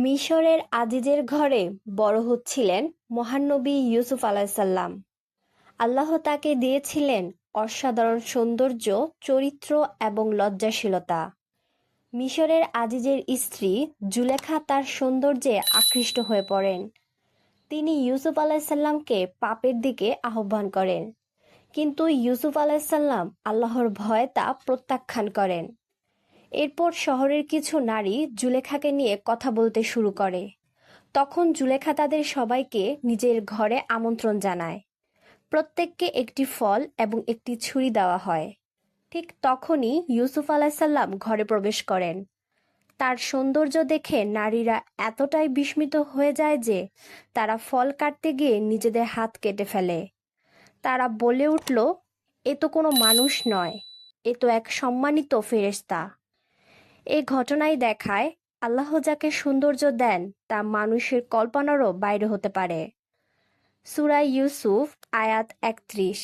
মিশরের আজিজের ঘরে বড় হচ্ছিলেন মহানবী ইউসুফ আলাইসাল্লাম। আল্লাহ তাকে দিয়েছিলেন অসাধারণ সৌন্দর্য, চরিত্র এবং লজ্জাশীলতা। মিশরের আজিজের স্ত্রী জুলেখা তার সৌন্দর্যে আকৃষ্ট হয়ে পড়েন। তিনি ইউসুফ আলাইসাল্লামকে পাপের দিকে আহ্বান করেন, কিন্তু ইউসুফ আলাইসাল্লাম আল্লাহর ভয়ে তা প্রত্যাখ্যান করেন। এরপর শহরের কিছু নারী জুলেখাকে নিয়ে কথা বলতে শুরু করে। তখন জুলেখা তাদের সবাইকে নিজের ঘরে আমন্ত্রণ জানায়। প্রত্যেককে একটি ফল এবং একটি ছুরি দেওয়া হয়। ঠিক তখনই ইউসুফ আলাইসাল্লাম ঘরে প্রবেশ করেন। তার সৌন্দর্য দেখে নারীরা এতটাই বিস্মিত হয়ে যায় যে তারা ফল কাটতে গিয়ে নিজেদের হাত কেটে ফেলে। তারা বলে উঠল, এ তো কোনো মানুষ নয়, এ তো এক সম্মানিত ফেরেশতা। এই ঘটনাই দেখায় আল্লাহ যাকে সৌন্দর্য দেন তা মানুষের কল্পনারও বাইরে হতে পারে। সূরা ইউসুফ আয়াত ৩১।